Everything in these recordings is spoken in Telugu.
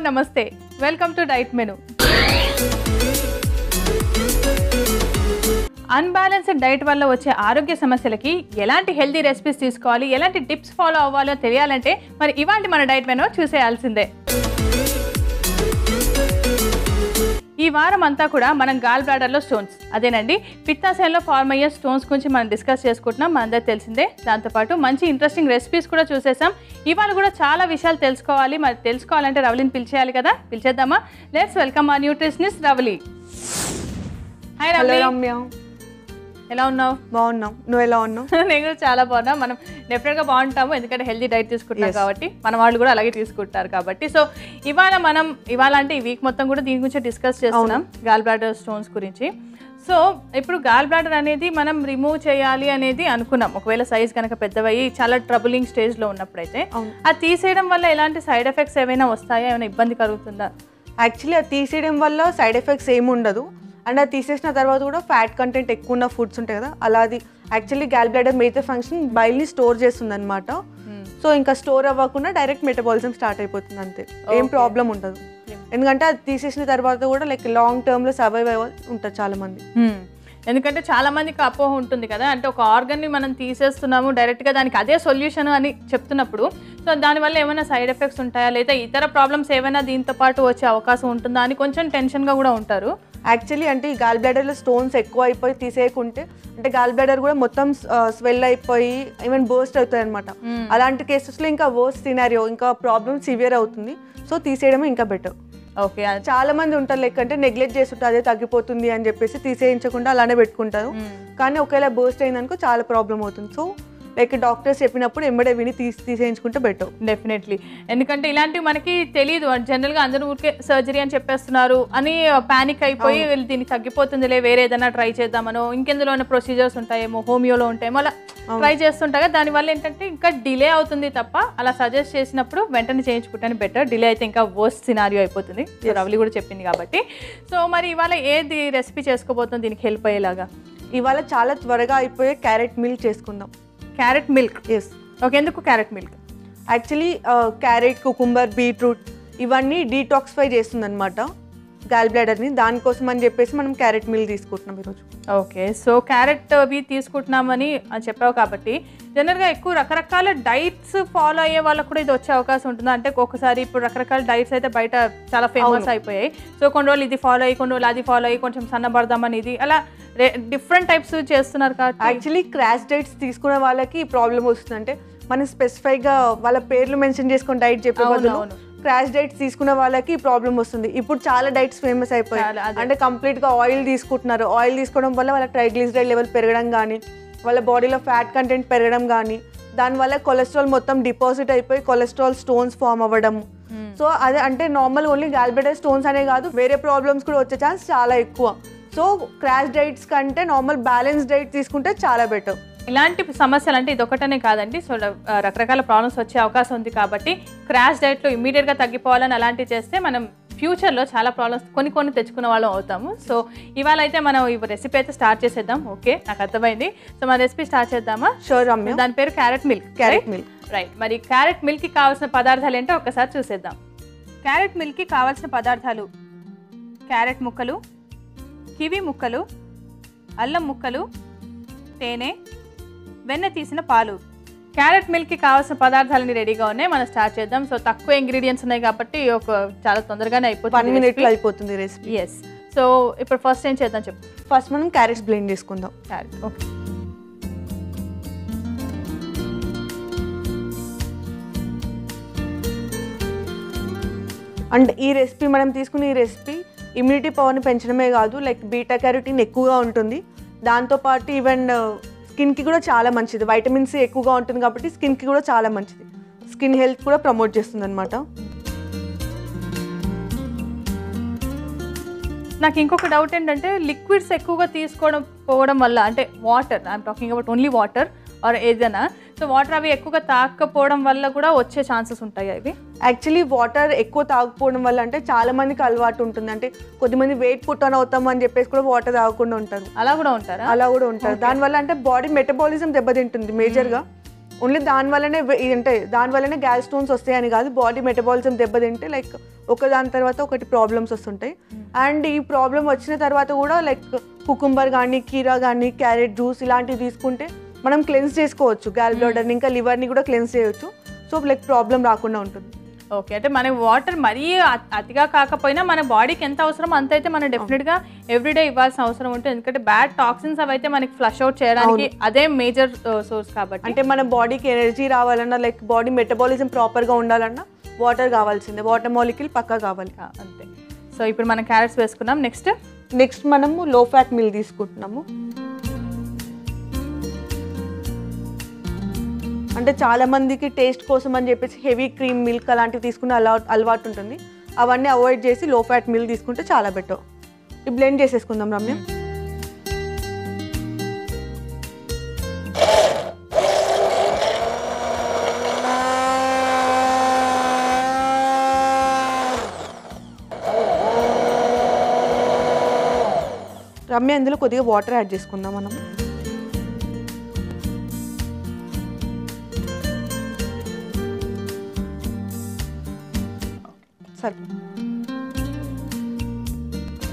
నమస్తే welcome to diet menu unbalanced diet వల్ల వచ్చే ఆరోగ్య సమస్యలకి ఎలాంటి హెల్తీ రెసిపీస్ తీసుకోవాలి ఎలాంటి టిప్స్ ఫాలో అవ్వాలో తెలియాలంటే మరి ఇవాల్టి మన డైట్ మెను చూసేయాల్సిందే ఈ వారం అంతా కూడా మనం గాల్ బ్లాడర్లో స్టోన్స్ అదేనండి పిత్తాశయంలో ఫార్మ్ అయ్యే స్టోన్స్ గురించి మనం డిస్కస్ చేసుకుంటున్నాం మనందరికీ తెలిసిందే దాంతోపాటు మంచి ఇంట్రెస్టింగ్ రెసిపీస్ కూడా చూసేసాం ఇవాళ కూడా చాలా విషయాలు తెలుసుకోవాలి మరి తెలుసుకోవాలంటే రవలిని పిలిచేయాలి కదా పిలిచేద్దామా లెట్స్ వెల్కమ్ ఆ న్యూట్రిషనిస్ట్ రవలి హాయ్ రవలి రమ్య ఎలా ఉన్నావు బాగున్నాం నువ్వు ఎలా ఉన్నావు నేను కూడా చాలా బాగున్నా మనం డెఫినెట్గా బాగుంటాము ఎందుకంటే హెల్తీ డైట్ తీసుకుంటాం కాబట్టి మన వాళ్ళు కూడా అలాగే తీసుకుంటారు కాబట్టి సో ఇవాళ అంటే ఈ వీక్ మొత్తం కూడా దీని గురించి డిస్కస్ చేస్తున్నాం గాల్ బ్లాడర్ స్టోన్స్ గురించి సో ఇప్పుడు గాల్ బ్లాడర్ అనేది మనం రిమూవ్ చేయాలి అనేది అనుకున్నాం ఒకవేళ సైజ్ కనుక పెద్దవయ్యి చాలా ట్రబులింగ్ స్టేజ్లో ఉన్నప్పుడైతే అది తీసేయడం వల్ల ఎలాంటి సైడ్ ఎఫెక్ట్స్ ఏమైనా వస్తాయా ఏమైనా ఇబ్బంది కలుగుతుందా యాక్చువల్లీ అది తీసేయడం వల్ల సైడ్ ఎఫెక్ట్స్ ఏమి ఉండదు అండ్ అది తీసేసిన తర్వాత కూడా ఫ్యాట్ కంటెంట్ ఎక్కువ ఉన్న ఫుడ్స్ ఉంటాయి కదా అలా అది actually gall bladder major function బైల్ని స్టోర్ చేస్తుంది అనమాట సో ఇంకా స్టోర్ అవ్వకుండా డైరెక్ట్ మెటబాలిజం స్టార్ట్ అయిపోతుంది అంతే ఏం ప్రాబ్లం ఉండదు ఎందుకంటే అది తీసేసిన తర్వాత కూడా లైక్ లాంగ్ టర్మ్లో సర్వైవ్ అవ్వాలి ఉంటారు చాలా మంది ఎందుకంటే చాలా మందికి అపోహ ఉంటుంది కదా అంటే ఒక ఆర్గన్ని మనం తీసేస్తున్నాము డైరెక్ట్గా దానికి అదే సొల్యూషన్ అని చెప్తున్నప్పుడు సో దానివల్ల ఏమైనా సైడ్ ఎఫెక్ట్స్ ఉంటాయా లేదా ఇతర ప్రాబ్లమ్స్ ఏమైనా దీంతో పాటు వచ్చే అవకాశం ఉంటుందా అని కొంచెం టెన్షన్గా కూడా ఉంటారు యాక్చువల్లీ అంటే ఈ గాల్ బ్లాడర్లో స్టోన్స్ ఎక్కువ అయిపోయి తీసేయకుంటే అంటే గాల్ బ్లాడర్ కూడా మొత్తం స్వెల్ అయిపోయి ఈవెన్ బర్స్ట్ అవుతాయి అనమాట అలాంటి కేసెస్లో ఇంకా వర్స్ట్ సినారియో ఇంకా ప్రాబ్లమ్ సివియర్ అవుతుంది సో తీసేయడమే ఇంకా బెటర్ ఓకే చాలా మంది ఉంటారు లైక్ అంటే నెగ్లెక్ట్ చేస్తుంటారు అదే తగ్గిపోతుంది అని చెప్పేసి తీసేయించకుండా అలానే పెట్టుకుంటారు కానీ ఒకవేళ బర్స్ట్ అయిందనుకో చాలా ప్రాబ్లం అవుతుంది సో లైక్ డాక్టర్స్ చెప్పినప్పుడు ఎంబడే విని తీసేయించుకుంటే బెటర్ డెఫినెట్లీ ఎందుకంటే ఇలాంటివి మనకి తెలియదు జనరల్గా అందరూ ఊరికే సర్జరీ అని చెప్పేస్తున్నారు అని ప్యానిక్ అయిపోయి దీనికి తగ్గిపోతుందిలే వేరే ఏదైనా ట్రై చేద్దామనో ఇంకెందులో ప్రొసీజర్స్ ఉంటాయేమో హోమియోలో ఉంటాయేమో అలా ట్రై చేస్తుంటాగా దానివల్ల ఏంటంటే ఇంకా డిలే అవుతుంది తప్ప అలా సజెస్ట్ చేసినప్పుడు వెంటనే చేయించుకుంటే బెటర్ డిలే అయితే ఇంకా వర్స్ట్ సినారియో అయిపోతుంది రవలి కూడా చెప్పింది కాబట్టి సో మరి ఇవాళ ఏది రెసిపీ చేసుకోబోతుంది దీనికి హెల్ప్ అయ్యేలాగా ఇవాళ చాలా త్వరగా అయిపోయే క్యారెట్ మిల్క్ చేసుకుందాం క్యారెట్ మిల్క్ ఎస్ ఓకే ఎందుకు carrot milk actually carrot cucumber beetroot ఇవన్నీ డీటాక్సిఫై చేస్తుంది అనమాట గాల్ బ్లాడర్ని దానికోసం అని చెప్పేసి మనం క్యారెట్ మిల్క్ తీసుకుంటున్నాం ఈరోజు ఓకే సో క్యారెట్ అవి తీసుకుంటున్నామని చెప్పావు కాబట్టి జనరల్గా ఎక్కువ రకరకాల డైట్స్ ఫాలో అయ్యే వాళ్ళకు కూడా ఇది వచ్చే అవకాశం ఉంటుంది అంటే ఒక్కొక్కసారి ఇప్పుడు రకరకాల డైట్స్ అయితే బయట చాలా ఫేమస్ అయిపోయాయి సో కొన్ని రోజులు ఇది ఫాలో అయ్యి కొన్ని రోజులు అది ఫాలో అయ్యి కొంచెం సన్నబడదామని ఇది అలా డిఫరెంట్ టైప్స్ చేస్తున్నారు కాబట్టి యాక్చువల్లీ క్రాష్ డైట్స్ తీసుకునే వాళ్ళకి ప్రాబ్లం వస్తుంది అంటే మనం స్పెసిఫైగా వాళ్ళ పేర్లు మెన్షన్ చేసుకుని డైట్ చెప్పే బదులు క్రాష్ డైట్స్ తీసుకునే వాళ్ళకి ప్రాబ్లం వస్తుంది ఇప్పుడు చాలా డైట్స్ ఫేమస్ అయిపోయాయి అంటే కంప్లీట్గా ఆయిల్ తీసుకుంటున్నారు ఆయిల్ తీసుకోవడం వల్ల వాళ్ళ ట్రైగ్లిసరైడ్ లెవెల్ పెరగడం కానీ వాళ్ళ బాడీలో ఫ్యాట్ కంటెంట్ పెరగడం కానీ దానివల్ల కొలెస్ట్రాల్ మొత్తం డిపాజిట్ అయిపోయి కొలెస్ట్రాల్ స్టోన్స్ ఫామ్ అవ్వడం సో అదే అంటే normal only gall bladder stones అనే కాదు వేరే ప్రాబ్లమ్స్ కూడా వచ్చే ఛాన్స్ చాలా ఎక్కువ సో క్రాష్ డైట్స్ కంటే నార్మల్ బ్యాలెన్స్ డైట్ తీసుకుంటే చాలా బెటర్ ఇలాంటి సమస్యలు అంటే ఇది ఒకటనే కాదండి సో రకరకాల ప్రాబ్లమ్స్ వచ్చే అవకాశం ఉంది కాబట్టి క్రాష్ డైట్లో ఇమీడియట్గా తగ్గిపోవాలని అలాంటివి చేస్తే మనం ఫ్యూచర్లో చాలా ప్రాబ్లమ్స్ కొన్ని తెచ్చుకునే వాళ్ళం అవుతాము సో ఇవాళ అయితే మనం ఈ రెసిపీ అయితే స్టార్ట్ చేసేద్దాం ఓకే నాకు అర్థమైంది సో మన రెసిపీ స్టార్ట్ చేద్దామా షూర్ రమ్య దాని పేరు క్యారెట్ మిల్క్ రైట్ మరి క్యారెట్ మిల్క్కి కావాల్సిన పదార్థాలు ఏంటో ఒకసారి చూసేద్దాం క్యారెట్ మిల్క్కి కావాల్సిన పదార్థాలు క్యారెట్ ముక్కలు కివి ముక్కలు అల్లం ముక్కలు తేనె వెన్న తీసిన పాలు క్యారెట్ మిల్క్కి కావాల్సిన పదార్థాలన్నీ రెడీగా ఉన్నాయి మనం స్టార్ట్ చేద్దాం సో తక్కువ ఇంగ్రీడియంట్స్ ఉన్నాయి కాబట్టి చాలా తొందరగానే అయిపోతుంది 1 minute అయిపోతుంది రెసిపీ ఎస్ సో ఇప్పుడు ఫస్ట్ ఏం చేద్దాం చెప్పు ఫస్ట్ మనం క్యారెట్స్ బ్లెండ్ చేసుకుందాం క్యారెట్ ఓకే అండ్ ఈ రెసిపీ మనం తీసుకునే ఈ రెసిపీ ఇమ్యూనిటీ పవర్ని పెంచడమే కాదు లైక్ బీటా క్యారోటిన్ ఎక్కువగా ఉంటుంది దాంతోపాటు ఈవెన్ స్కిన్కి కూడా చాలా మంచిది వైటమిన్ సి ఎక్కువగా ఉంటుంది కాబట్టి స్కిన్కి కూడా చాలా మంచిది స్కిన్ హెల్త్ కూడా ప్రమోట్ చేస్తుంది అనమాట నాకు ఇంకొక డౌట్ ఏంటంటే లిక్విడ్స్ ఎక్కువగా పోవడం వల్ల అంటే water I'm talking about only water or ఏదైనా సో వాటర్ అవి ఎక్కువగా తాగకపోవడం వల్ల కూడా వచ్చే ఛాన్సెస్ ఉంటాయి అవి యాక్చువల్లీ వాటర్ ఎక్కువ తాగకపోవడం వల్ల అంటే చాలా మందికి అలవాటు ఉంటుంది అంటే కొద్దిమంది వెయిట్ పుట్ ఆన్ అవుతాం అని చెప్పేసి కూడా వాటర్ తాగకుండా ఉంటారు అలా కూడా ఉంటారు దానివల్ల అంటే బాడీ మెటబాలిజం దెబ్బతింటుంది మేజర్గా ఓన్లీ దానివల్లనే గ్యాల్ స్టోన్స్ వస్తాయని కాదు, బాడీ మెటబాలిజం దెబ్బతింటే లైక్ ఒకదాని తర్వాత ఒకటి ప్రాబ్లమ్స్ వస్తుంటాయి. అండ్ ఈ ప్రాబ్లం వచ్చిన తర్వాత కూడా లైక్ కుకుంబర్ కానీ, కీరా కానీ, క్యారెట్ జ్యూస్ ఇలాంటివి తీసుకుంటే మనం క్లెన్స్ చేసుకోవచ్చు గ్యాల్ బ్లాడర్ని, ఇంకా లివర్ని కూడా క్లెన్స్ చేయొచ్చు. సో లైక్ ప్రాబ్లం రాకుండా ఉంటుంది. ఓకే, అంటే మనకి వాటర్ మరీ అతిగా కాకపోయినా మన బాడీకి ఎంత అవసరమో అంత అయితే మనం డెఫినెట్గా ఎవ్రీడే ఇవ్వాల్సిన అవసరం ఉంటుంది. ఎందుకంటే బ్యాడ్ టాక్సిన్స్ అవైతే మనకి ఫ్లష్ అవుట్ చేయడానికి అదే మేజర్ సోర్స్ కాబట్టి. అంటే మన బాడీకి ఎనర్జీ రావాలన్నా, లైక్ బాడీ మెటబాలిజం ప్రాపర్గా ఉండాలన్నా వాటర్ కావాల్సిందే, వాటర్ మాలిక్యూల్ పక్కా కావాలి. అంతే. సో ఇప్పుడు మనం క్యారెట్స్ వేసుకున్నాం. నెక్స్ట్ మనము లో ఫ్యాట్ మిల్క్ తీసుకుంటున్నాము. అంటే చాలా మందికి టేస్ట్ కోసం అని చెప్పేసి హెవీ క్రీమ్ మిల్క్ అలాంటివి తీసుకునే అలవాటు ఉంటుంది. అవన్నీ అవాయిడ్ చేసి లో ఫ్యాట్ మిల్క్ తీసుకుంటే చాలా బెటర్. ఇది బ్లెండ్ చేసేసుకుందాం రమ్య. రమ్య ఇందులో కొద్దిగా వాటర్ యాడ్ చేసుకుందాం మనం. సరే,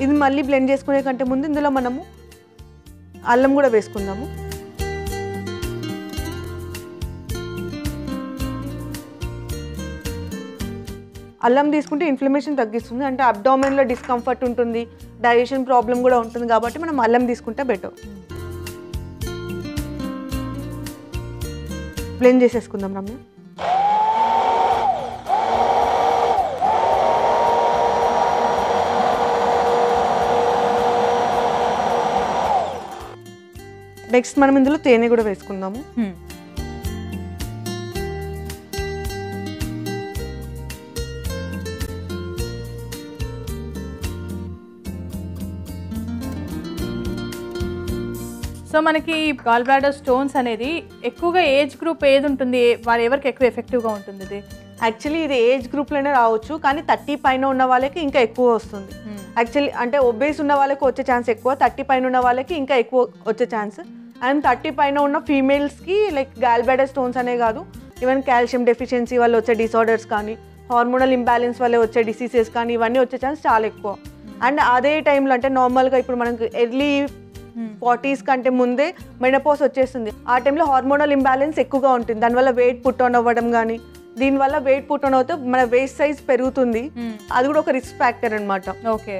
ఇది మళ్ళీ బ్లెండ్ చేసుకునే కంటే ముందు ఇందులో మనము అల్లం కూడా వేసుకుందాము. అల్లం తీసుకుంటే ఇన్ఫ్లమేషన్ తగ్గిస్తుంది, అంటే అబ్డామిన్లో డిస్కంఫర్ట్ ఉంటుంది, డైజెషన్ ప్రాబ్లం కూడా ఉంటుంది కాబట్టి మనం అల్లం తీసుకుంటే బెటర్. బ్లెండ్ చేసేసుకుందాం రమ్య. నెక్స్ట్ మనం ఇందులో తేనె కూడా వేసుకుందాము. సో మనకి గాల్ బ్లాడర్ స్టోన్స్ అనేది ఎక్కువగా ఏజ్ గ్రూప్ ఏది ఉంటుంది, వారు ఎవరికి ఎక్కువ ఎఫెక్టివ్గా ఉంటుంది? ఇది యాక్చువల్లీ ఇది ఏజ్ గ్రూప్లోనే రావచ్చు, కానీ 30 పైన ఉన్న వాళ్ళకి ఇంకా ఎక్కువ వస్తుంది. యాక్చువల్లీ అంటే ఒబేస్ ఉన్న వాళ్ళకి వచ్చే ఛాన్స్ ఎక్కువ, 30 పైన ఉన్న వాళ్ళకి ఇంకా ఎక్కువ వచ్చే ఛాన్స్. అండ్ 30 పైన ఉన్న ఫీమేల్స్కి లైక్ గాల్ బ్లాడర్ స్టోన్స్ అనే కాదు, ఈవెన్ కాల్షియం డెఫిషియన్సీ వల్ల వచ్చే డిసార్డర్స్ కానీ, హార్మోనల్ ఇంబ్యాలెన్స్ వల్ల వచ్చే డిసీజెస్ కానీ ఇవన్నీ వచ్చే ఛాన్స్ చాలా ఎక్కువ. అండ్ అదే టైంలో అంటే నార్మల్గా ఇప్పుడు మనకు ఎర్లీ 40s కంటే ముందే మెనోపాజ్ వచ్చేస్తుంది. ఆ టైంలో హార్మోనల్ ఇంబ్యాలెన్స్ ఎక్కువగా ఉంటుంది, దానివల్ల వెయిట్ పుట్ ఆన్ అవ్వడం కానీ, దీనివల్ల వెయిట్ పుట్ ఆన్ అవుతే మన వేస్ట్ సైజ్ పెరుగుతుంది, అది కూడా ఒక రిస్క్ ఫ్యాక్టర్ అనమాట. ఓకే,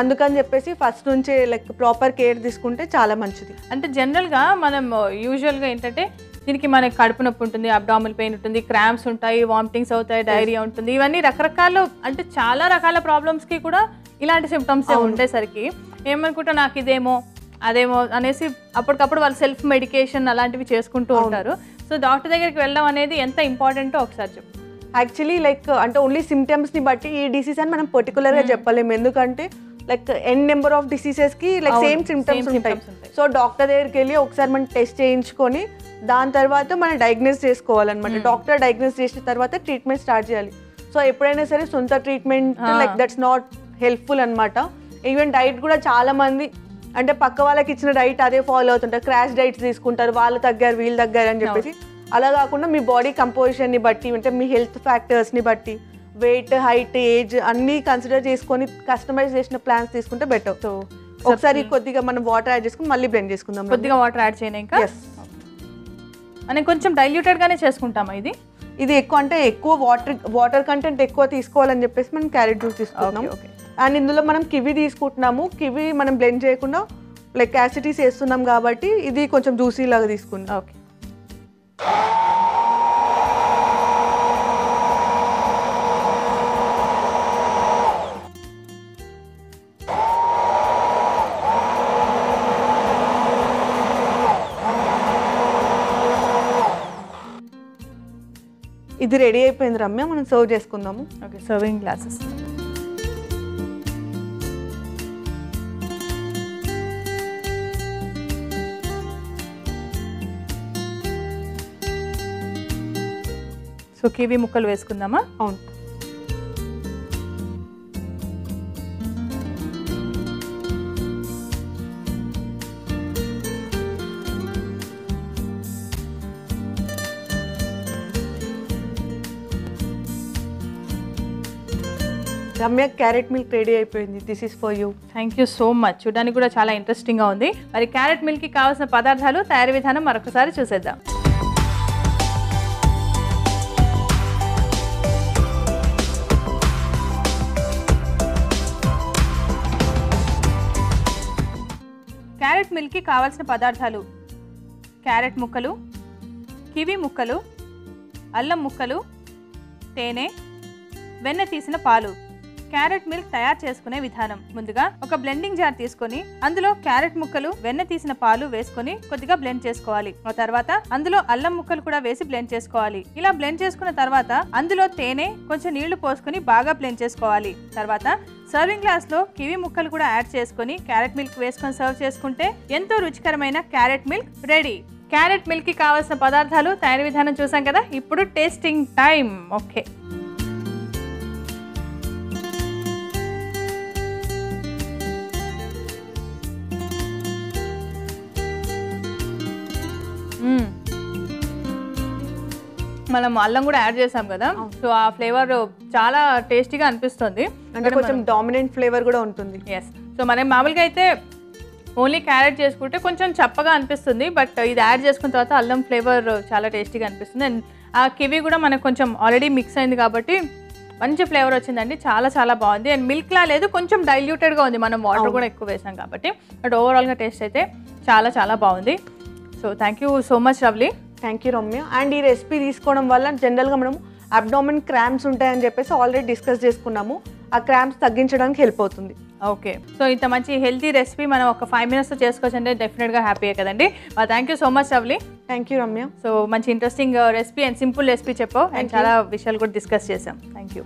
అందుకని చెప్పేసి ఫస్ట్ నుంచే లైక్ ప్రాపర్ కేర్ తీసుకుంటే చాలా మంచిది. అంటే జనరల్గా మనం యూజువల్గా ఏంటంటే దీనికి మనకి కడుపు నొప్పి ఉంటుంది, అబ్డామినల్ పెయిన్ ఉంటుంది, క్రాంప్స్ ఉంటాయి, వామిటింగ్స్ అవుతాయి, డైరియా ఉంటుంది, ఇవన్నీ రకరకాల అంటే చాలా రకాల ప్రాబ్లమ్స్కి కూడా ఇలాంటి సిమ్టమ్స్ ఉండేసరికి ఏమనుకుంటా నాకు ఇదేమో అదేమో అనేసి అప్పటికప్పుడు వాళ్ళు సెల్ఫ్ మెడికేషన్ అలాంటివి చేసుకుంటూ ఉంటారు. సో డాక్టర్ దగ్గరికి వెళ్ళడం అనేది ఎంత ఇంపార్టెంటో ఒకసారి చెప్పు. యాక్చువల్లీ లైక్ అంటే ఓన్లీ సిమ్టమ్స్ని బట్టి ఈ డిసీజ్ అని మనం పర్టికులర్గా చెప్పలేము, ఎందుకంటే లైక్ ఎన్ నెంబర్ ఆఫ్ డిసీజెస్కి లైక్ సేమ్ సిమ్టమ్స్ ఉంటాయి. సో డాక్టర్ దగ్గరికి వెళ్ళి ఒకసారి మనం టెస్ట్ చేయించుకొని దాని తర్వాత మనం డయాగ్నోస్ చేసుకోవాలన్నమాట. డాక్టర్ డయాగ్నోస్ చేసిన తర్వాత ట్రీట్మెంట్ స్టార్ట్ చేయాలి. సో ఎప్పుడైనా సరే సొంత treatment like that's not helpful అనమాట. ఈవెన్ డైట్ కూడా చాలా మంది అంటే పక్క వాళ్ళకి ఇచ్చిన డైట్ అదే ఫాలో అవుతుంటారు, క్రాష్ డైట్స్ తీసుకుంటారు, వాళ్ళు తగ్గారు వీళ్ళు తగ్గారు అని చెప్పేసి. అలా కాకుండా మీ బాడీ కంపోజిషన్ని బట్టి అంటే మీ హెల్త్ ఫ్యాక్టర్స్ని బట్టి వెయిట్, హైట్, ఏజ్ అన్నీ కన్సిడర్ చేసుకొని కస్టమైజ్ చేసిన ప్లాన్స్ తీసుకుంటే బెటర్. సో ఒకసారి కొద్దిగా మనం వాటర్ యాడ్ చేసుకుని మళ్ళీ బ్లెండ్ చేసుకుందాం. కొద్దిగా వాటర్ యాడ్ చేయను ఇంకా అని కొంచెం డైల్యూటెడ్గానే చేసుకుంటామా? ఇది ఎక్కువ అంటే ఎక్కువ వాటర్ కంటెంట్ ఎక్కువ తీసుకోవాలని చెప్పేసి మనం క్యారెట్ జ్యూస్ తీసుకుంటున్నాం. అండ్ ఇందులో మనం కివి తీసుకుంటున్నాము. కివి మనం బ్లెండ్ చేయకుండా లైక్ యాసిటీస్ వేస్తున్నాం కాబట్టి ఇది కొంచెం జ్యూసీ లాగా తీసుకుందాం. ఓకే, ఇది రెడీ అయిపోయింది రమ్య, మనం సర్వ్ చేసుకుందాము. Okay, serving glasses. So kiwi ముక్కలు వేసుకుందామా? అవును. రమ్య క్యారెట్ మిల్క్ రెడీ అయిపోయింది. This is for you. Thank you so much. చూడడానికి కూడా చాలా ఇంట్రెస్టింగ్గా ఉంది. మరి క్యారెట్ మిల్క్కి కావాల్సిన పదార్థాలు, తయారీ విధానం మరొకసారి చూసేద్దాం. క్యారెట్ మిల్క్కి కావాల్సిన పదార్థాలు: క్యారెట్ ముక్కలు, కివి ముక్కలు, అల్లం ముక్కలు, తేనె, వెన్న తీసిన పాలు. క్యారెట్ మిల్క్ తయారు చేసుకునే విధానం: ముందుగా ఒక బ్లెండింగ్ జార్ తీసుకొని అందులో క్యారెట్ ముక్కలు, వెన్న తీసిన పాలు వేసుకొని కొద్దిగా బ్లెండ్ చేసుకోవాలి. ఆ తర్వాత అందులో అల్లం ముక్కలు కూడా వేసి బ్లెండ్ చేసుకోవాలి. ఇలా బ్లెండ్ చేసుకున్న తర్వాత అందులో తేనె, కొంచెం నీళ్లు పోసుకొని బాగా బ్లెండ్ చేసుకోవాలి. తర్వాత సర్వింగ్ గ్లాస్ లో కివి ముక్కలు కూడా యాడ్ చేసుకొని క్యారెట్ మిల్క్ వేసుకొని సర్వ్ చేసుకుంటే ఎంతో రుచికరమైన carrot milk ready. Carrot milk కి కావాల్సిన పదార్థాలు, తయారీ విధానం చూసాం కదా. ఇప్పుడు టేస్టింగ్ టైం. ఓకే, మనం అల్లం కూడా యాడ్ చేసాం కదా, సో ఆ ఫ్లేవర్ చాలా టేస్టీగా అనిపిస్తుంది. అంటే కొంచెం డామినెంట్ ఫ్లేవర్ కూడా ఉంటుంది. ఎస్. సో మనం మామూలుగా అయితే ఓన్లీ క్యారెట్ చేసుకుంటే కొంచెం చప్పగా అనిపిస్తుంది, బట్ ఇది యాడ్ చేసుకున్న తర్వాత అల్లం ఫ్లేవర్ చాలా టేస్టీగా అనిపిస్తుంది. అండ్ ఆ కివి కూడా మనకు కొంచెం ఆల్రెడీ మిక్స్ అయింది కాబట్టి మంచి ఫ్లేవర్ వచ్చిందండి. చాలా చాలా బాగుంది. అండ్ మిల్క్లా లేదు, కొంచెం డైల్యూటెడ్గా ఉంది, మనం వాటర్ కూడా ఎక్కువ వేసాం కాబట్టి. బట్ ఓవరాల్గా టేస్ట్ అయితే చాలా చాలా బాగుంది. So thank you so much lovely. Thank you Ramya. And ఈ రెసిపీ తీసుకోవడం వల్ల జనరల్గా మనం అబ్డామిన్ క్రాంప్స్ ఉంటాయని చెప్పేసి ఆల్రెడీ డిస్కస్ చేసుకున్నాము. ఆ క్రాంప్స్ తగ్గించడానికి హెల్ప్ అవుతుంది. ఓకే, సో ఇంత మంచి హెల్తీ రెసిపీ మనం ఒక 5 minutes చేసుకోవచ్చు అంటే డెఫినెట్గా హ్యాపీయే కదండి. Thank you so much lovely. Thank you Ramya. So మంచి interesting recipe and simple recipe చెప్పావు, అండ్ చాలా విషయాలు కూడా డిస్కస్ చేసాం.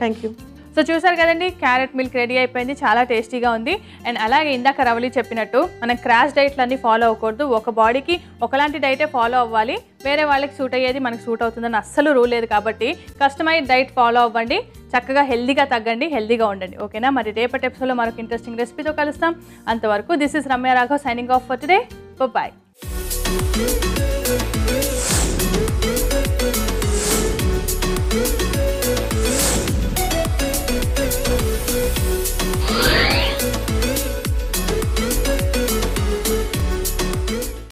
Thank you. సో చూసారు కదండి, క్యారెట్ మిల్క్ రెడీ అయిపోయింది. చాలా టేస్టీగా ఉంది. అండ్ అలాగే ఇందాక రవలి చెప్పినట్టు మనం క్రాష్ డైట్లన్నీ ఫాలో అవ్వకూడదు. ఒక బాడీకి ఒకలాంటి డైటే ఫాలో అవ్వాలి, వేరే వాళ్ళకి సూట్ అయ్యేది మనకు సూట్ అవుతుందని అస్సలు రూల్ లేదు. కాబట్టి కస్టమైజ్ డైట్ ఫాలో అవ్వండి, చక్కగా హెల్దీగా తగ్గండి, హెల్దీగా ఉండండి. ఓకేనా? మరి రేపటి ఎపిసోడ్లో మరొక ఇంట్రెస్టింగ్ రెసిపీతో కలుస్తాం. అంతవరకు this is Ramya Raghav signing off for today. Bye.